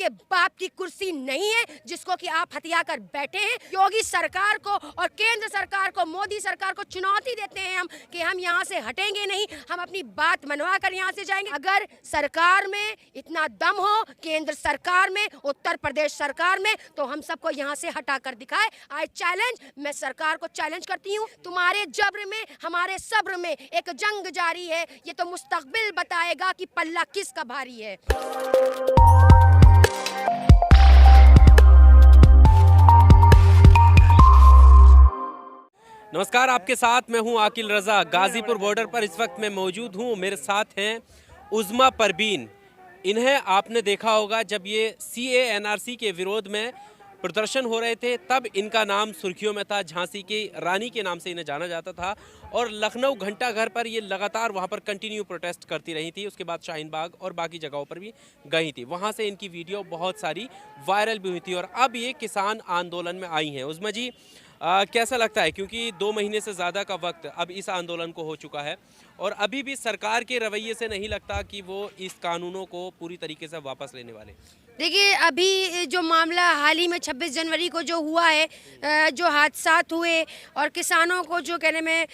आपके बाप की कुर्सी नहीं है जिसको कि आप हथिया कर बैठे हैं। योगी सरकार को और केंद्र सरकार को, मोदी सरकार को चुनौती देते हैं हम कि हम यहाँ से हटेंगे नहीं, हम अपनी बात मनवा कर यहाँ से जाएंगे। अगर सरकार में इतना दम हो, केंद्र सरकार में, उत्तर प्रदेश सरकार में, तो हम सबको यहाँ से हटा कर दिखाए। आई चैलेंज, मैं सरकार को चैलेंज करती हूँ। तुम्हारे जब्र में हमारे सब्र में एक जंग जारी है, ये तो मुस्तकबिल बताएगा कि पल्ला किसका भारी है। नमस्कार, आपके साथ मैं हूं आकिल रजा। गाजीपुर बॉर्डर पर इस वक्त मैं मौजूद हूं। मेरे साथ हैं उज़्मा परवीन। इन्हें आपने देखा होगा जब ये CA NRC के विरोध में प्रदर्शन हो रहे थे, तब इनका नाम सुर्खियों में था। झांसी की रानी के नाम से इन्हें जाना जाता था और लखनऊ घंटा घर पर ये लगातार वहां पर कंटिन्यू प्रोटेस्ट करती रही थी। उसके बाद शाहीन बाग और बाकी जगहों पर भी गई थी। वहां से इनकी वीडियो बहुत सारी वायरल भी हुई थी और अब ये किसान आंदोलन में आई हैं। उज़्मा जी, कैसा लगता है, क्योंकि 2 महीने से ज़्यादा का वक्त अब इस आंदोलन को हो चुका है और अभी भी सरकार के रवैये से नहीं लगता कि वो इस कानूनों को पूरी तरीके से वापस लेने वाले? देखिए, अभी जो मामला हाल ही में 26 जनवरी को जो हुआ है, जो हादसात हुए और किसानों को जो कहने में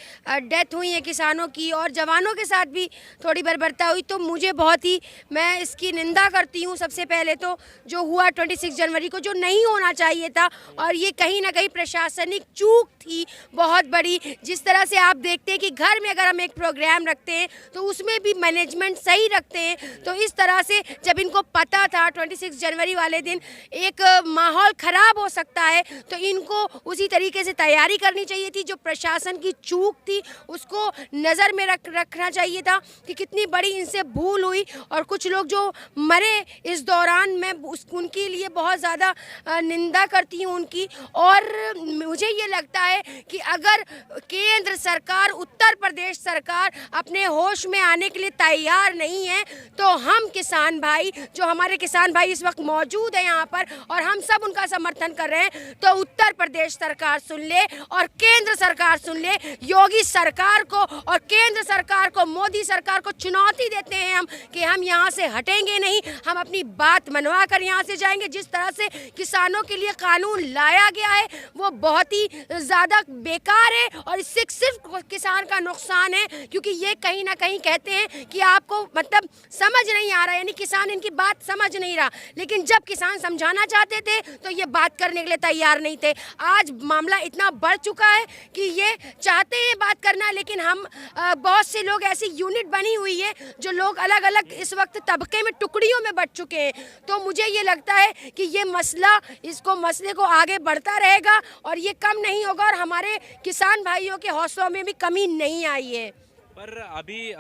डेथ हुई है किसानों की, और जवानों के साथ भी थोड़ी बर्बरता हुई, तो मुझे बहुत ही, मैं इसकी निंदा करती हूँ। सबसे पहले तो जो हुआ 26 जनवरी को, जो नहीं होना चाहिए था, और ये कहीं ना कहीं प्रशासनिक चूक थी बहुत बड़ी। जिस तरह से आप देखते हैं कि घर में अगर हम एक प्रोग्राम रखते हैं तो उसमें भी मैनेजमेंट सही रखते हैं, तो इस तरह से जब इनको पता था 26 जनवरी वाले दिन एक माहौल खराब हो सकता है, तो इनको उसी तरीके से तैयारी करनी चाहिए थी। जो प्रशासन की चूक थी उसको नज़र में रखना चाहिए था कि कितनी बड़ी इनसे भूल हुई, और कुछ लोग जो मरे इस दौरान, मैं उनके लिए बहुत ज़्यादा निंदा करती हूँ उनकी। और मुझे ये लगता है कि अगर केंद्र सरकार, उत्तर प्रदेश सरकार अपने होश में आने के लिए तैयार नहीं है, तो हम किसान भाई, जो हमारे किसान भाई इस वक्त मौजूद है यहाँ पर और हम सब उनका समर्थन कर रहे हैं, तो उत्तर प्रदेश सरकार सुन ले और केंद्र सरकार सुन ले। योगी सरकार को और केंद्र सरकार को, मोदी सरकार को चुनौती देते हैं हम कि हम यहाँ से हटेंगे नहीं, हम अपनी बात मनवा कर यहाँ से जाएंगे। जिस तरह से किसानों के लिए कानून लाया गया है वो बहुत ही ज़्यादा बेकार है और इससे सिर्फ किसान का नुकसान है, क्योंकि ये कहीं ना कहीं कहते हैं कि आपको मतलब समझ नहीं आ रहा, यानी किसान इनकी बात समझ नहीं रहा। लेकिन जब किसान समझाना चाहते थे तो ये बात करने के लिए तैयार नहीं थे। आज मामला इतना बढ़ चुका है कि ये चाहते हैं बात करना, लेकिन हम बहुत से लोग, ऐसी यूनिट बनी हुई है जो लोग अलग अलग इस वक्त तबके में, टुकड़ियों में बट चुके हैं। तो मुझे ये लगता है कि ये मसले को आगे बढ़ता रहेगा और ये कम नहीं होगा, और हमारे किसान भाइयों के हौसलों में भी कमी नहीं आई है। पर अभी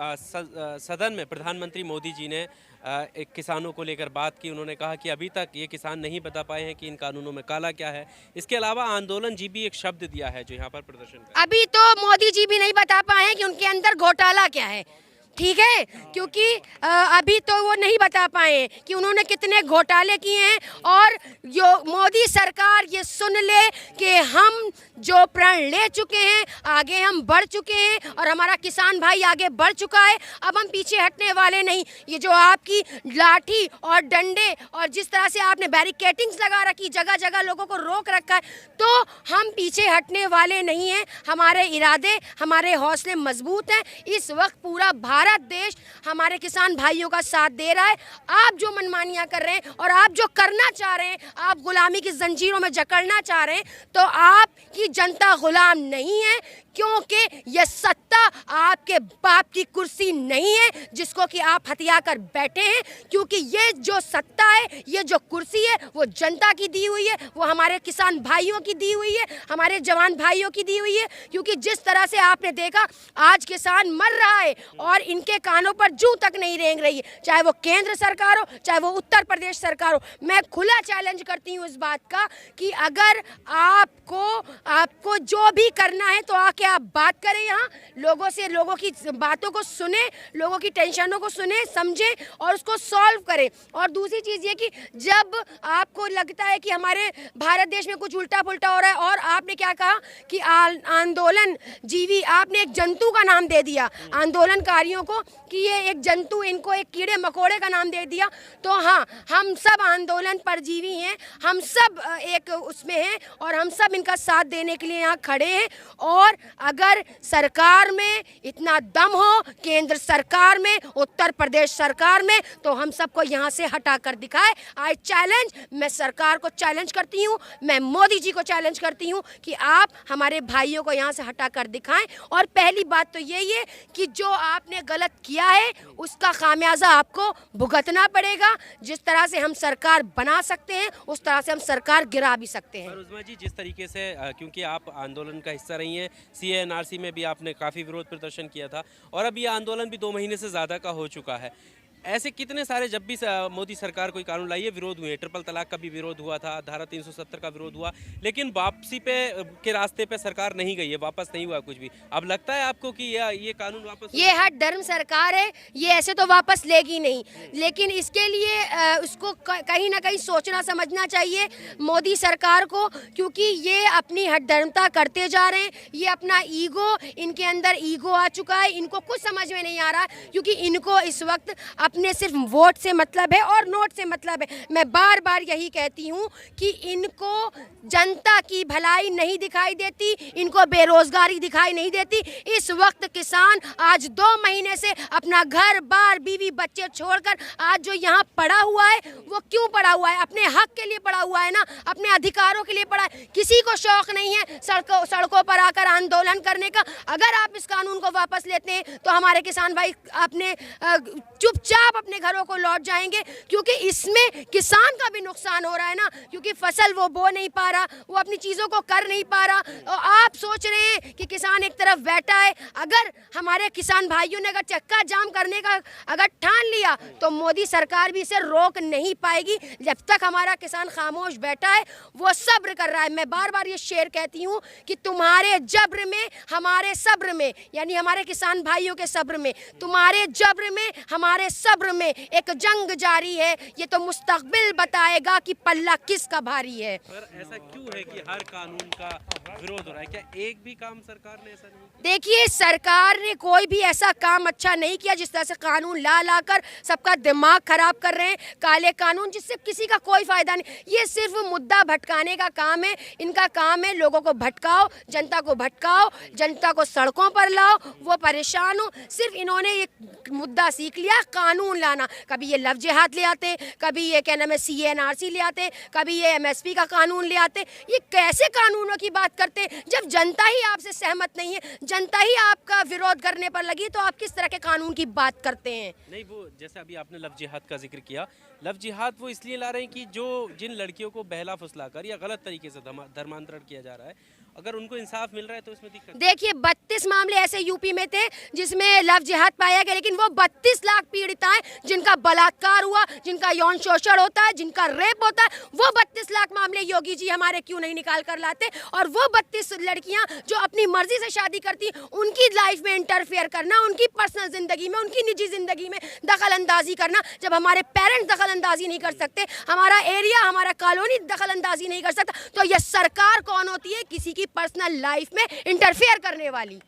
सदन में प्रधानमंत्री मोदी जी ने एक किसानों को लेकर बात की। उन्होंने कहा कि अभी तक ये किसान नहीं बता पाए हैं कि इन कानूनों में काला क्या है। इसके अलावा आंदोलन जी भी एक शब्द दिया है जो यहाँ पर प्रदर्शन कर। अभी तो मोदी जी भी नहीं बता पाए हैं कि उनके अंदर घोटाला क्या है, ठीक है, क्योंकि अभी तो वो नहीं बता पाए कि उन्होंने कितने घोटाले किए हैं। और मोदी सरकार ये सुन ले कि हम जो प्रण ले चुके हैं, आगे हम बढ़ चुके हैं और हमारा किसान भाई आगे बढ़ चुका है। अब हम पीछे हटने वाले नहीं। ये जो आपकी लाठी और डंडे और जिस तरह से आपने बैरिकेटिंग्स लगा रखी, जगह जगह लोगों को रोक रखा है, तो हम पीछे हटने वाले नहीं हैं। हमारे इरादे, हमारे हौसले मजबूत हैं। इस वक्त पूरा भारत देश हमारे किसान भाइयों का साथ दे रहा है। आप जो मनमानियां कर रहे हैं और आप जो करना चाह रहे हैं, आप गुलामी की जंजीरों में जकड़ना चाह रहे हैं, तो आपकी जनता गुलाम नहीं है, क्योंकि ये सत्ता आपके बाप की कुर्सी नहीं है जिसको कि आप हथिया कर बैठे हैं। क्योंकि ये जो सत्ता है, ये जो कुर्सी है, वो जनता की दी हुई है, वो हमारे किसान भाइयों की दी हुई है, हमारे जवान भाइयों की दी हुई है। क्योंकि जिस तरह से आपने देखा आज किसान मर रहा है और इनके कानों पर जूं तक नहीं रेंग रही है, चाहे वो केंद्र सरकार हो, चाहे वो उत्तर प्रदेश सरकार हो। मैं खुला चैलेंज करती हूँ इस बात का कि अगर आपको जो भी करना है तो आके आप बात करें यहाँ लोगों से, लोगों की बातों को सुने, लोगों की टेंशनों को सुने, समझें और उसको सॉल्व करें। और दूसरी चीज़ ये कि जब आपको लगता है कि हमारे भारत देश में कुछ उल्टा पुल्टा हो रहा है, और आपने क्या कहा कि आंदोलन जीवी, आपने एक जंतु का नाम दे दिया आंदोलनकारियों को कि ये एक जंतु, इनको एक कीड़े मकोड़े का नाम दे दिया। तो हाँ, हम सब आंदोलन परजीवी हैं, हम सब एक उसमें हैं और हम सब इनका साथ देने के लिए यहाँ खड़े हैं। और अगर सरकार में इतना दम हो, केंद्र सरकार में, उत्तर प्रदेश सरकार में, तो हम सबको यहाँ से हटा कर दिखाए। आई चैलेंज, मैं सरकार को चैलेंज करती हूँ, मैं मोदी जी को चैलेंज करती हूँ कि आप हमारे भाइयों को यहाँ से हटा कर दिखाएं। और पहली बात तो यही है कि जो आपने गलत किया है उसका खामियाजा आपको भुगतना पड़ेगा। जिस तरह से हम सरकार बना सकते हैं उस तरह से हम सरकार गिरा भी सकते हैं। उज़्मा जी, जिस तरीके से क्योंकि आप आंदोलन का हिस्सा रही हैं, CANRC में भी आपने काफ़ी विरोध प्रदर्शन किया था और अब ये आंदोलन भी 2 महीने से ज़्यादा का हो चुका है। ऐसे कितने सारे, जब भी मोदी सरकार कोई कानून लाई है, विरोध हुए। ट्रिपल तलाक का भी विरोध हुआ था, धारा 370 का विरोध हुआ, लेकिन वापसी के रास्ते पे सरकार नहीं गई है, वापस नहीं हुआ कुछ भी। अब लगता है आपको कि ये कानून वापस, ये हट धर्म सरकार है, ये ऐसे तो वापस लेगी नहीं, लेकिन इसके लिए उसको कहीं ना कहीं सोचना समझना चाहिए मोदी सरकार को, क्योंकि ये अपनी हट धर्मता करते जा रहे हैं। ये अपना ईगो, इनके अंदर ईगो आ चुका है, इनको कुछ समझ में नहीं आ रहा, क्योंकि इनको इस वक्त अपने सिर्फ वोट से मतलब है और नोट से मतलब है। मैं बार बार यही कहती हूँ कि इनको जनता की भलाई नहीं दिखाई देती, इनको बेरोजगारी दिखाई नहीं देती। इस वक्त किसान आज 2 महीने से अपना घर बार बीवी बच्चे छोड़कर आज जो यहाँ पड़ा हुआ है, वो क्यों पड़ा हुआ है? अपने हक के लिए पड़ा हुआ है ना, अपने अधिकारों के लिए पड़ा है। किसी को शौक नहीं है सड़कों पर आकर आंदोलन करने का। अगर आप इस कानून को वापस लेते हैं तो हमारे किसान भाई अपने चुपचाप अपने घरों को लौट जाएंगे, क्योंकि इसमें किसान का भी नुकसान हो रहा है ना, क्योंकि फसल वो बो नहीं पा रहा, वो अपनी चीज़ों को कर नहीं पा रहा। और आप सोच रहे हैं कि किसान एक तरफ बैठा है। अगर हमारे किसान भाइयों ने अगर चक्का जाम करने का अगर ठान लिया तो मोदी सरकार भी इसे रोक नहीं पाएगी। जब तक हमारा किसान खामोश बैठा है, वो सब्र कर रहा है। मैं बार बार ये शेर कहती हूँ कि तुम्हारे जब्र में हमारे सब्र में, यानी हमारे किसान भाइयों के सब्र में, तुम्हारे जब्र में हमारे सब्र में एक जंग जारी है। ये तो मुस्तकबिल बताएगा कि पल्ला किसका भारी है। पर ऐसा क्यों है कि हर कानून का विरोध हो रहा है? क्या एक भी काम सरकार ने ऐसा नहीं किया? देखिए, सरकार ने कोई भी ऐसा काम अच्छा नहीं किया जिस तरह से कानून ला कर सबका दिमाग खराब कर रहे हैं, काले कानून, जिससे किसी का कोई फायदा नहीं। ये सिर्फ मुद्दा भटकाने का काम है। इनका काम है लोगों को भटकाओ, जनता को भटकाओ, जनता को सड़कों पर लाओ, वो परेशान हो। सिर्फ इन्होंने एक मुद्दा सीख लिया, कानून लाना। कभी ये लव जिहाद ले आते, कभी ये क्या नाम है CANRC ले आते, कभी ये MSP का कानून ले आते। ये कैसे कानूनों की बात करते हैं? जब जनता ही आपसे सहमत नहीं है, जनता ही आपका विरोध करने पर लगी, तो आप किस तरह के कानून की बात करते हैं? नहीं, वो जैसे अभी आपने लव जिहाद का जिक्र किया, लव जिहाद वो इसलिए ला रहे हैं कि जिन लड़कियों को बहला फुसलाकर या गलत तरीके से धर्मांतरण किया जा रहा है, अगर उनको इंसाफ मिल रहा है तो इसमें दिक्कत। देखिए, 32 मामले ऐसे यूपी में थे जिसमें लव जिहाद पाया गया, लेकिन वो 32 लाख पीड़िताएं जिनका बलात्कार हुआ, जिनका यौन शोषण होता है, जिनका रेप होता है, वो 32 लाख मामले योगी जी हमारे क्यों नहीं निकाल कर लाते? और वो 32 लड़कियां जो अपनी मर्जी से शादी करती, उनकी लाइफ में इंटरफेयर करना, उनकी पर्सनल जिंदगी में, उनकी निजी जिंदगी में दखल अंदाजी करना। जब हमारे पेरेंट्स दखल अंदाजी नहीं कर सकते, हमारा एरिया, हमारा कॉलोनी दखल अंदाजी नहीं कर सकता, तो यह सरकार कौन होती है किसी की पर्सनल लाइफ में इंटरफेयर करने वाली?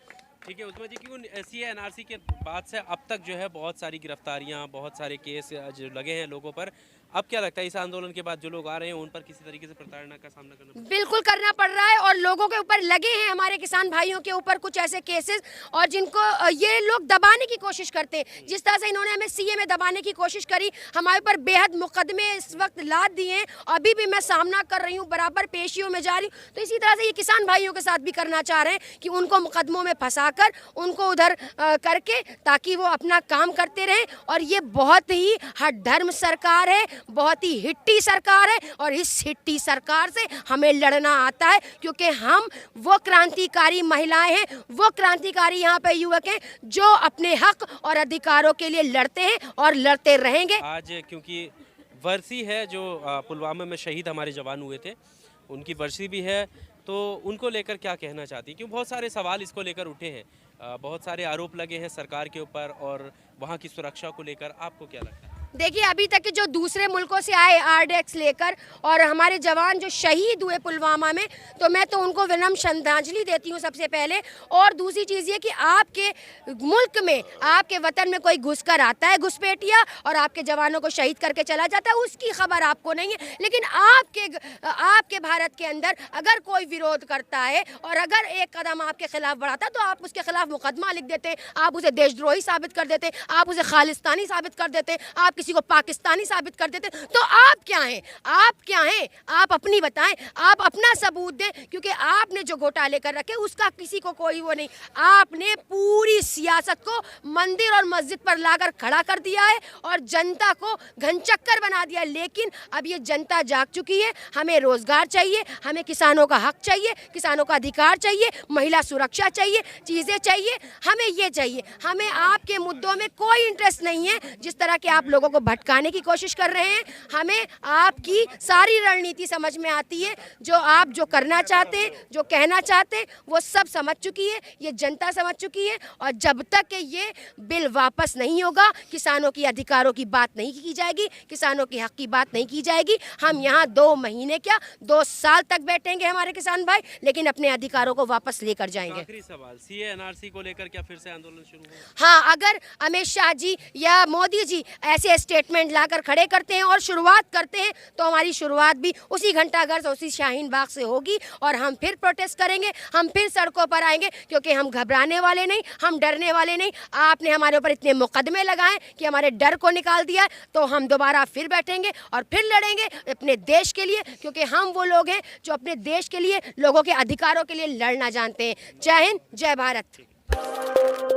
ठीक है उज़्मा जी, क्यों CANRC के बाद से अब तक जो है बहुत सारी गिरफ्तारियां, बहुत सारे केस जो लगे हैं लोगों पर, अब क्या लगता है इस आंदोलन के बाद जो लोग आ रहे हैं उन पर किसी तरीके से प्रताड़ना का सामना करना पड़ रहा है? बिल्कुल करना पड़ रहा है, और लोगों के ऊपर लगे हैं, हमारे किसान भाइयों के ऊपर कुछ ऐसे केसेस, और जिनको ये लोग दबाने की कोशिश करते हैं। जिस तरह से इन्होंने हमें CA में दबाने की कोशिश करी, हमारे ऊपर बेहद मुकदमे इस वक्त लाद दिए हैं, अभी भी मैं सामना कर रही हूँ, बराबर पेशियों में जा रही हूँ। तो इसी तरह से ये किसान भाइयों के साथ भी करना चाह रहे हैं कि उनको मुकदमों में फंसा कर उनको उधर करके, ताकि वो अपना काम करते रहें। और ये बहुत ही हट धर्म सरकार है, बहुत ही हिट्टी सरकार है, और इस हिट्टी सरकार से हमें लड़ना आता है, क्योंकि हम वो क्रांतिकारी महिलाएं हैं, वो क्रांतिकारी यहाँ पे युवक हैं जो अपने हक और अधिकारों के लिए लड़ते हैं और लड़ते रहेंगे। आज क्योंकि वर्षी है जो पुलवामा में शहीद हमारे जवान हुए थे, उनकी वर्षी भी है, तो उनको लेकर क्या कहना चाहती? क्यों बहुत सारे सवाल इसको लेकर उठे हैं, बहुत सारे आरोप लगे हैं सरकार के ऊपर और वहाँ की सुरक्षा को लेकर, आपको क्या लगता है? देखिए, अभी तक के जो दूसरे मुल्कों से आए आरडीएक्स लेकर और हमारे जवान जो शहीद हुए पुलवामा में, तो मैं तो उनको विनम्र श्रद्धांजलि देती हूँ सबसे पहले। और दूसरी चीज़ ये कि आपके मुल्क में, आपके वतन में कोई घुसकर आता है घुसपैठिया और आपके जवानों को शहीद करके चला जाता है, उसकी खबर आपको नहीं है। लेकिन आपके भारत के अंदर अगर कोई विरोध करता है और अगर एक कदम आपके खिलाफ बढ़ाता है तो आप उसके खिलाफ मुकदमा लिख देते, आप उसे देशद्रोही साबित कर देते, आप उसे खालिस्तानी साबित कर देते, आप किसी को पाकिस्तानी साबित कर देते। तो आप क्या हैं? आप क्या हैं? आप अपनी बताएं, आप अपना सबूत दें, क्योंकि आपने जो घोटाले कर रखे उसका किसी को कोई वो नहीं। आपने पूरी सियासत को मंदिर और मस्जिद पर लाकर खड़ा कर दिया है और जनता को घनचक्कर बना दिया है। लेकिन अब ये जनता जाग चुकी है। हमें रोजगार चाहिए, हमें किसानों का हक चाहिए, किसानों का अधिकार चाहिए, महिला सुरक्षा चाहिए, चीज़ें चाहिए, हमें ये चाहिए। हमें आपके मुद्दों में कोई इंटरेस्ट नहीं है, जिस तरह के आप लोगों को भटकाने की कोशिश कर रहे हैं। हमें आपकी सारी रणनीति समझ में आती है। जो करना चाहते, जो कहना चाहते, वो सब समझ चुकी है, ये जनता समझ चुकी है। और जब तक ये बिल वापस नहीं होगा, किसानों की अधिकारों की बात नहीं की जाएगी, किसानों के हक की बात नहीं की जाएगी। हम यहाँ 2 महीने क्या 2 साल तक बैठेंगे हमारे किसान भाई, लेकिन अपने अधिकारों को वापस लेकर जाएंगे। आखिरी सवाल, सीए एनआरसी को लेकर क्या फिर से आंदोलन शुरू होगा? हाँ, अगर अमित शाह जी या मोदी जी ऐसे स्टेटमेंट लाकर खड़े करते हैं और शुरुआत करते हैं, तो हमारी शुरुआत भी उसी घंटाघर से, उसी शाहीन बाग से होगी और हम फिर प्रोटेस्ट करेंगे, हम फिर सड़कों पर आएंगे, क्योंकि हम घबराने वाले नहीं, हम डरने वाले नहीं। आपने हमारे ऊपर इतने मुकदमे लगाए कि हमारे डर को निकाल दिया है, तो हम दोबारा फिर बैठेंगे और फिर लड़ेंगे अपने देश के लिए, क्योंकि हम वो लोग हैं जो अपने देश के लिए, लोगों के अधिकारों के लिए लड़ना जानते हैं। जय हिंद, जय भारत।